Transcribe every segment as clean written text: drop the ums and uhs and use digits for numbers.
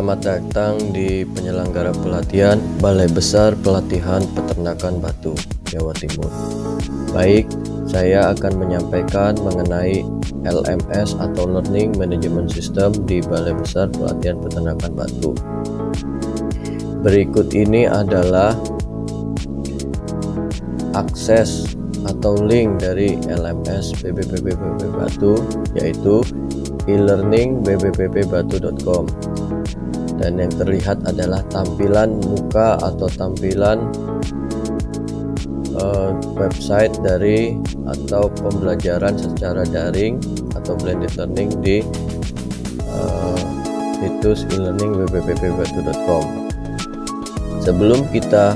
Selamat datang di penyelenggara pelatihan Balai Besar Pelatihan Peternakan Batu, Jawa Timur. Baik, saya akan menyampaikan mengenai LMS atau Learning Management System di Balai Besar Pelatihan Peternakan Batu. Berikut ini adalah akses atau link dari LMS BBPPB Batu, yaitu e-learning.bbppbatu.com. Dan yang terlihat adalah tampilan muka atau tampilan website dari atau pembelajaran secara daring atau blended learning di situs e-learning.bbppbatu.com. Sebelum kita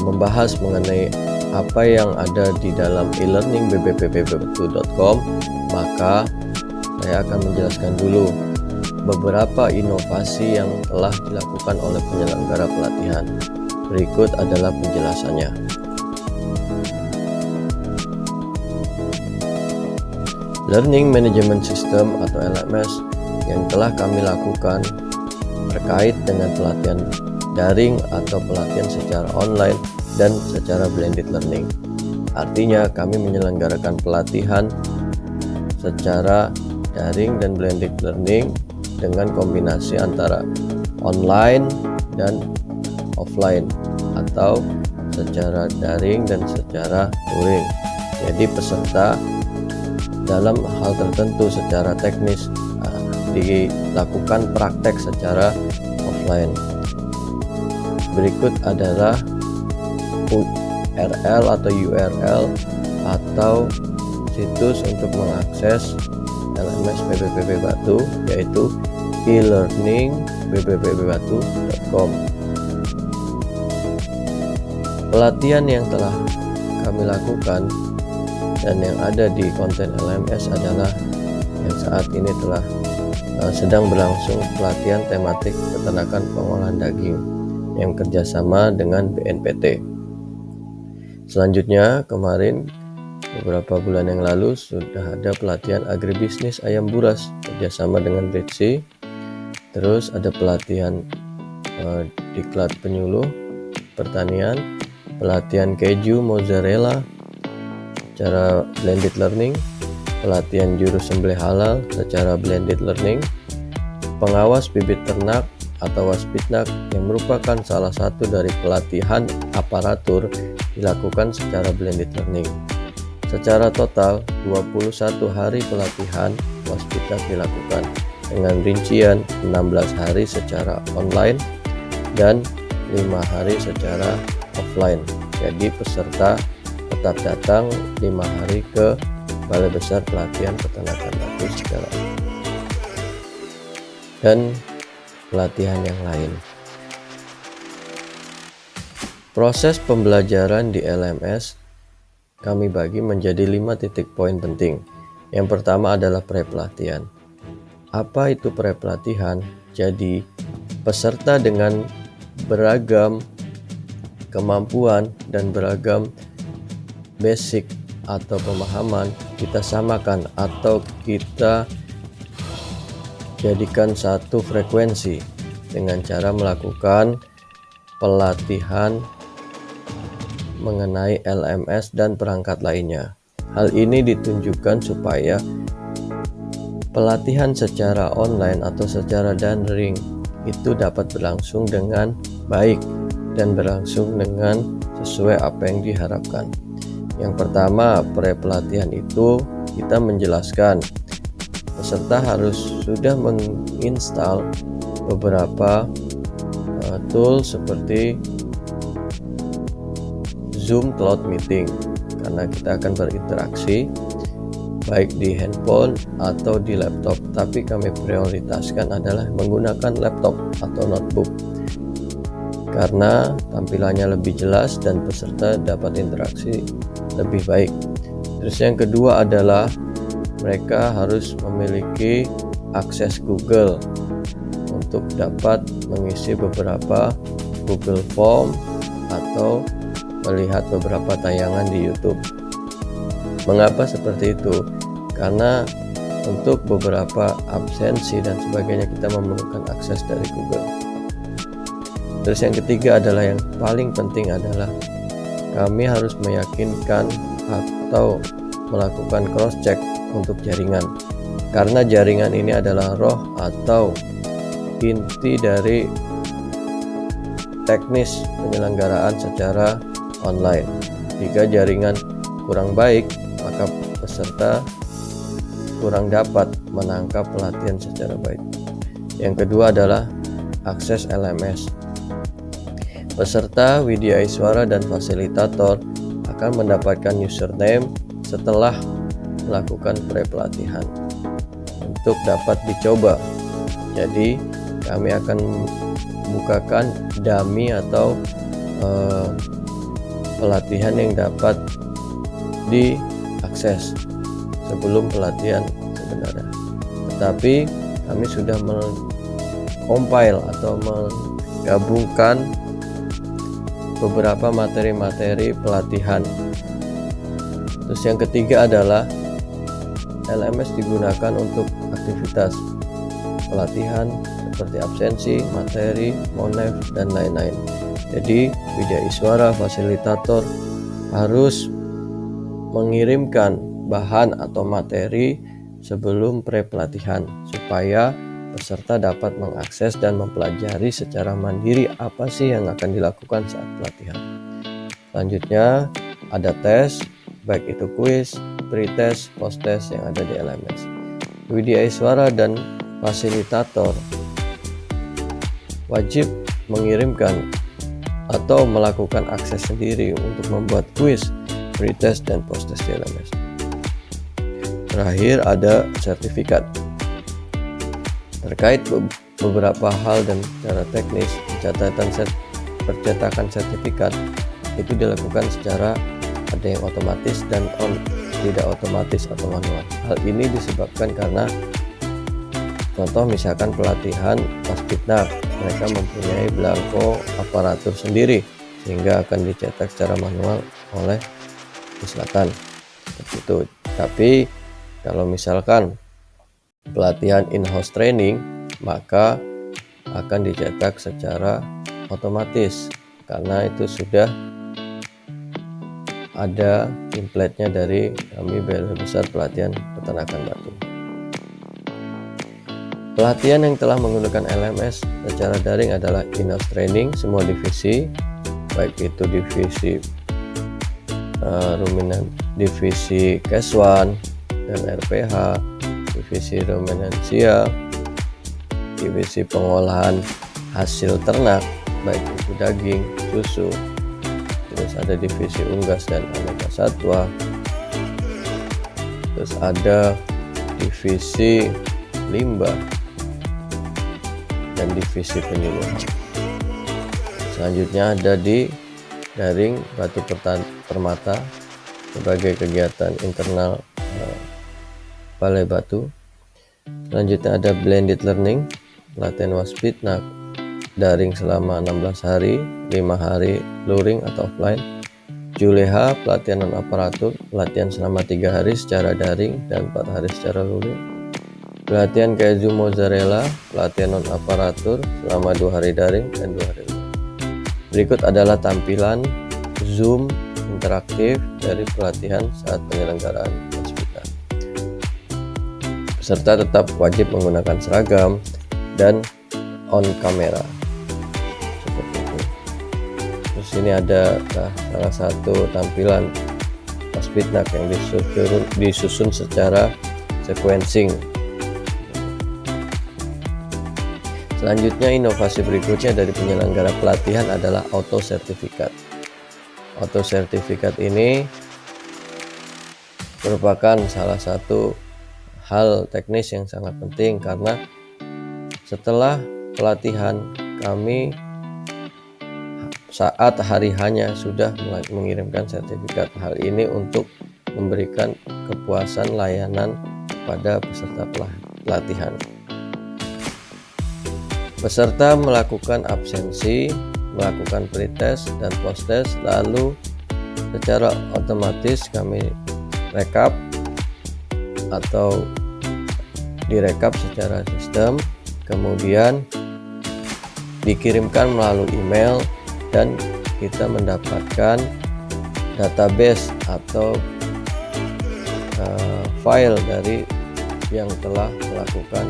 membahas mengenai apa yang ada di dalam e-learning.bbppbatu.com, maka saya akan menjelaskan dulu beberapa inovasi yang telah dilakukan oleh penyelenggara pelatihan. Berikut adalah penjelasannya. Learning Management System atau LMS yang telah kami lakukan terkait dengan pelatihan daring atau pelatihan secara online dan secara blended learning. Artinya kami menyelenggarakan pelatihan secara daring dan blended learning dengan kombinasi antara online dan offline atau secara daring dan secara luring. Jadi peserta dalam hal tertentu secara teknis dilakukan praktek secara offline. Berikut adalah URL atau situs untuk mengakses LMS BBPB Batu, yaitu e-learning.bbppbatu.com. Pelatihan yang telah kami lakukan dan yang ada di konten LMS adalah yang saat ini telah sedang berlangsung pelatihan tematik peternakan pengolahan daging yang kerjasama dengan BNPT. Selanjutnya, kemarin beberapa bulan yang lalu sudah ada pelatihan agribisnis ayam buras kerjasama dengan Betsy. Terus ada pelatihan diklat penyuluh pertanian, pelatihan keju mozzarella secara blended learning, pelatihan juru sembelih halal secara blended learning, pengawas bibit ternak atau waspitnak yang merupakan salah satu dari pelatihan aparatur dilakukan secara blended learning. Secara total 21 hari pelatihan waspitnak dilakukan dengan rincian 16 hari secara online dan 5 hari secara offline. Jadi peserta tetap datang 5 hari ke Balai Besar Pelatihan Peternakan Batu secara dan pelatihan yang lain. Proses pembelajaran di LMS kami bagi menjadi 5 titik poin penting. Yang pertama adalah pre-pelatihan. Apa itu pre-pelatihan? Jadi, peserta dengan beragam kemampuan dan beragam basic atau pemahaman kita samakan atau kita jadikan satu frekuensi dengan cara melakukan pelatihan mengenai LMS dan perangkat lainnya. Hal ini ditunjukkan supaya pelatihan secara online atau secara daring itu dapat berlangsung dengan baik dan berlangsung dengan sesuai apa yang diharapkan. Yang pertama, pre-pelatihan itu kita menjelaskan peserta harus sudah menginstal beberapa tools seperti Zoom Cloud Meeting, karena kita akan berinteraksi baik di handphone atau di laptop, tapi kami prioritaskan adalah menggunakan laptop atau notebook karena tampilannya lebih jelas dan peserta dapat interaksi lebih baik. Terus yang kedua adalah mereka harus memiliki akses Google untuk dapat mengisi beberapa Google Form atau melihat beberapa tayangan di YouTube. Mengapa seperti itu? Karena Untuk beberapa absensi dan sebagainya kita memerlukan akses dari Google. Terus yang ketiga adalah yang paling penting adalah kami harus meyakinkan atau melakukan cross check untuk jaringan, karena jaringan ini adalah roh atau inti dari teknis penyelenggaraan secara online. Jika jaringan kurang baik, maka peserta kurang dapat menangkap pelatihan secara baik. Yang kedua adalah akses LMS. Peserta Widya Iswara dan fasilitator akan mendapatkan username setelah melakukan pre-pelatihan untuk dapat dicoba. Jadi kami akan bukakan dummy atau pelatihan yang dapat diakses sebelum pelatihan sebenarnya. Tetapi kami sudah compile atau menggabungkan beberapa materi-materi pelatihan. Terus yang ketiga adalah LMS digunakan untuk aktivitas pelatihan seperti absensi, materi, monef, dan lain-lain. Jadi Widya Iswara fasilitator harus mengirimkan bahan atau materi sebelum pre-pelatihan supaya peserta dapat mengakses dan mempelajari secara mandiri apa sih yang akan dilakukan saat pelatihan. Selanjutnya ada tes, baik itu kuis, pre-test, post-test yang ada di LMS. Widya Iswara dan fasilitator wajib mengirimkan atau melakukan akses sendiri untuk membuat kuis, pre-test, dan post-test di LMS. Terakhir ada sertifikat. Terkait beberapa hal dan secara teknis, percetakan sertifikat itu dilakukan secara ada yang otomatis dan tidak otomatis atau manual. Hal ini disebabkan karena contoh misalkan pelatihan Paskibnak, mereka mempunyai belangko aparatur sendiri sehingga akan dicetak secara manual oleh Puslatan seperti itu. Tapi kalau misalkan pelatihan in-house training, maka akan dicetak secara otomatis karena itu sudah ada template-nya dari kami Balai Besar Pelatihan Peternakan Batu. Pelatihan yang telah menggunakan LMS secara daring adalah in-house training semua divisi, baik itu divisi ruminan, divisi Keswan dan RPH, divisi ruminansia, divisi pengolahan hasil ternak baik itu daging, susu, terus ada divisi unggas dan aneka satwa, terus ada divisi limbah dan divisi penyuluhan. Selanjutnya ada di daring batu permata sebagai kegiatan internal Balai Batu. Selanjutnya ada blended learning, pelatihan Waspitnak daring selama 16 hari, 5 hari luring atau offline. Juleha, pelatihan non aparatur, pelatihan selama 3 hari secara daring dan 4 hari secara luring. Pelatihan keju mozzarella, pelatihan non aparatur selama 2 hari daring dan 2 hari luring. Berikut adalah tampilan Zoom interaktif dari pelatihan saat penyelenggaraan Waspitnak. Peserta tetap wajib menggunakan seragam dan on kamera seperti itu. Terus ini ada salah satu tampilan Waspitnak yang disusun secara sequencing. Selanjutnya inovasi berikutnya dari penyelenggara pelatihan adalah auto sertifikat. Auto sertifikat ini merupakan salah satu hal teknis yang sangat penting karena setelah pelatihan kami saat hari hanya sudah mengirimkan sertifikat. Hal ini untuk memberikan kepuasan layanan pada peserta pelatihan. Peserta melakukan absensi, melakukan pretest dan posttest, lalu secara otomatis kami rekap atau direkap secara sistem, kemudian dikirimkan melalui email, dan kita mendapatkan database atau file dari yang telah melakukan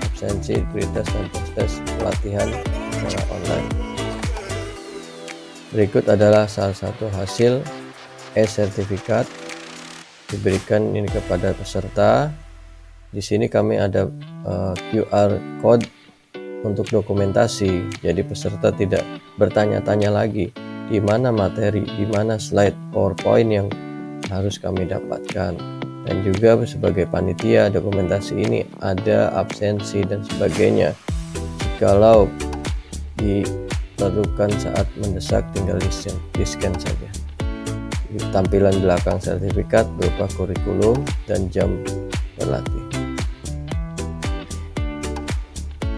absensi, pretest, dan post-test pelatihan secara online. Berikut adalah salah satu hasil e-sertifikat diberikan ini kepada peserta. Di sini kami ada QR code untuk dokumentasi, jadi peserta tidak bertanya-tanya lagi di mana materi, di mana slide PowerPoint yang harus kami dapatkan. Dan juga sebagai panitia dokumentasi ini ada absensi dan sebagainya. Jikalau diperlukan saat mendesak, tinggal di-scan saja. Tampilan belakang sertifikat berupa kurikulum dan jam berlatih.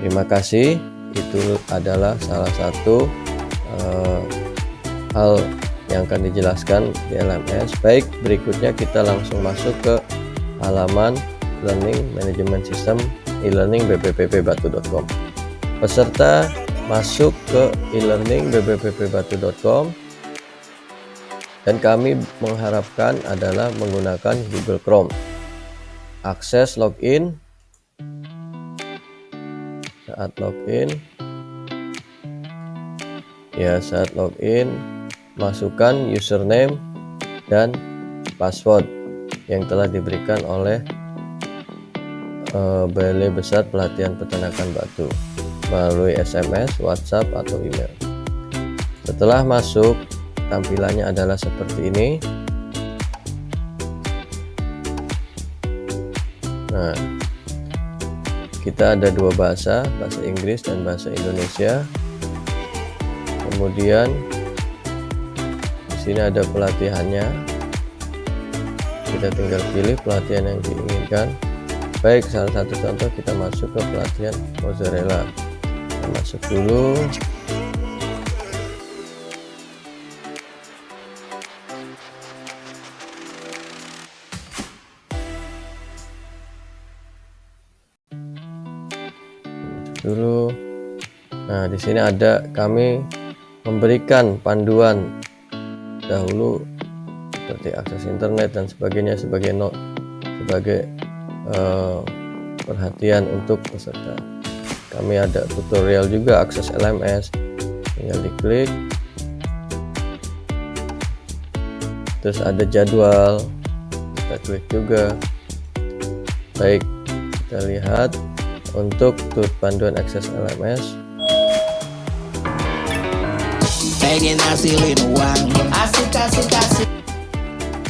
Terima kasih. Itu adalah salah satu hal yang akan dijelaskan di LMS. Baik, berikutnya kita langsung masuk ke halaman Learning Management System e-learning bpppbatu.com. Peserta masuk ke e-learning bpppbatu.com dan kami mengharapkan adalah menggunakan Google Chrome. Akses login. Saat login, masukkan username dan password yang telah diberikan oleh Balai Besar Pelatihan Peternakan Batu melalui SMS, WhatsApp, atau email. Setelah masuk, tampilannya adalah seperti ini. Nah, kita ada dua bahasa Inggris dan bahasa Indonesia. Kemudian di sini ada pelatihannya. Kita tinggal pilih pelatihan yang diinginkan. Baik, salah satu contoh kita masuk ke pelatihan mozzarella. Kita masuk dulu. Nah, di sini ada kami memberikan panduan dahulu seperti akses internet dan sebagainya sebagai perhatian untuk peserta. Kami ada tutorial juga akses LMS, tinggal diklik. Terus ada jadwal, kita klik juga. Baik, kita lihat untuk panduan akses LMS.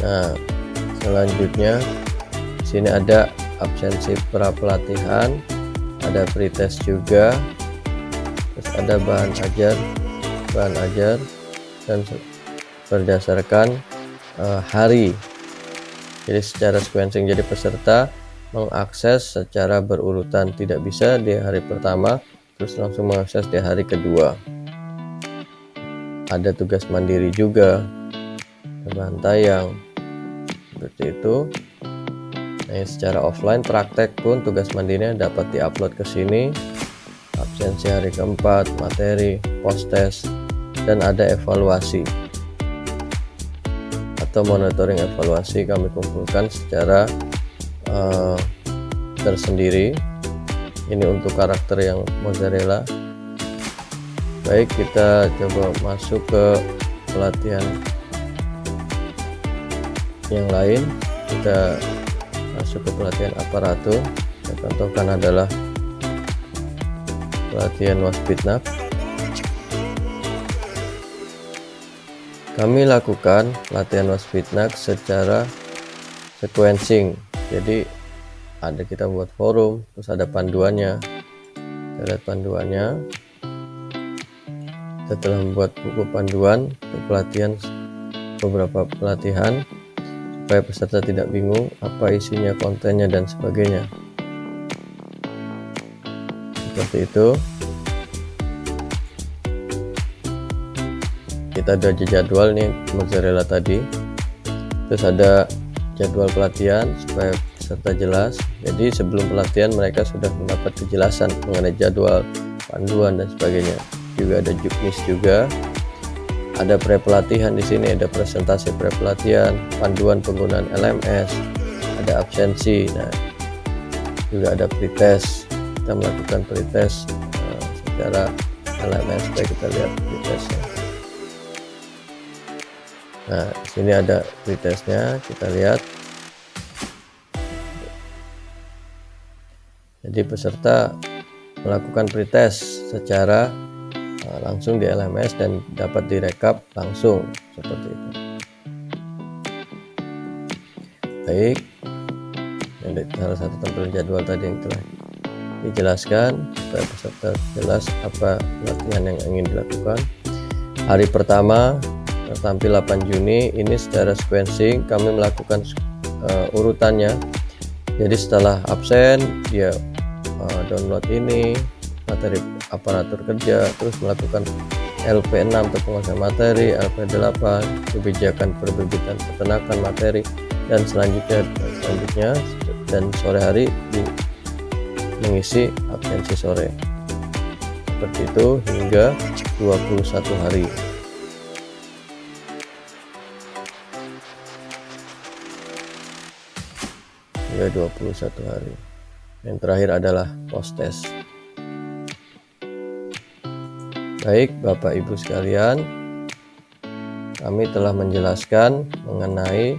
Nah, selanjutnya di sini ada absensi pra pelatihan, ada pretest juga, terus ada bahan ajar dan berdasarkan hari. Jadi secara sequencing, jadi peserta mengakses secara berurutan, tidak bisa di hari pertama terus langsung mengakses di hari kedua. Ada tugas mandiri juga, bahan tayang seperti itu. Nah, secara offline praktek pun tugas mandirinya dapat diupload ke sini. Absensi hari keempat, materi, post test, dan ada evaluasi atau monitoring evaluasi kami kumpulkan secara tersendiri. Ini untuk karakter yang mozzarella. Baik, kita coba masuk ke pelatihan yang lain. Kita masuk ke pelatihan aparatur. Saya contohkan adalah pelatihan Waspitnak. Kami lakukan pelatihan Waspitnak secara sequencing. Jadi kita buat forum, terus ada panduannya. Kita lihat panduannya. Setelah membuat buku panduan untuk pelatihan, beberapa pelatihan, supaya peserta tidak bingung apa isinya, kontennya, dan sebagainya. Seperti itu. Kita ada jadwal nih mozzarella tadi. Terus ada jadwal pelatihan supaya serta jelas. Jadi sebelum pelatihan mereka sudah mendapat kejelasan mengenai jadwal, panduan dan sebagainya. Juga ada juknis juga. Ada pre-pelatihan di sini, ada presentasi pre-pelatihan, panduan penggunaan LMS, ada absensi. Nah, juga ada pretest. Kita melakukan pretest secara LMS. Kita lihat pretestnya. Nah, di sini ada pretestnya, kita lihat. Jadi peserta melakukan pretest secara langsung di LMS dan dapat direkap langsung seperti itu. Baik, ini salah satu tampilan jadwal tadi yang telah dijelaskan supaya peserta jelas apa latihan yang ingin dilakukan. Hari pertama tampil 8 Juni ini secara sequencing kami melakukan urutannya. Jadi setelah absen dia download ini materi aparatur kerja, terus melakukan LP6 atau penguasaan materi, LP8 kebijakan penerbitan peternakan materi, dan selanjutnya dan sore hari mengisi absensi sore. Seperti itu hingga 21 hari. Hingga 21 hari. Yang terakhir adalah post test. Baik Bapak Ibu sekalian, kami telah menjelaskan mengenai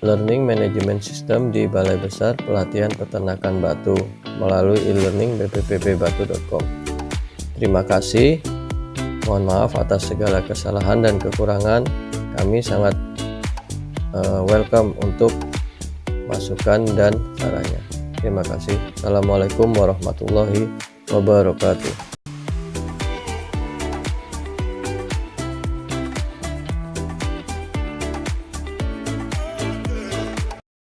Learning Management System di Balai Besar Pelatihan Peternakan Batu melalui e-learning bppbbatu.com. Terima kasih. Mohon maaf atas segala kesalahan dan kekurangan. Kami sangat welcome untuk masukan dan sarannya. Terima kasih. Assalamualaikum warahmatullahi wabarakatuh.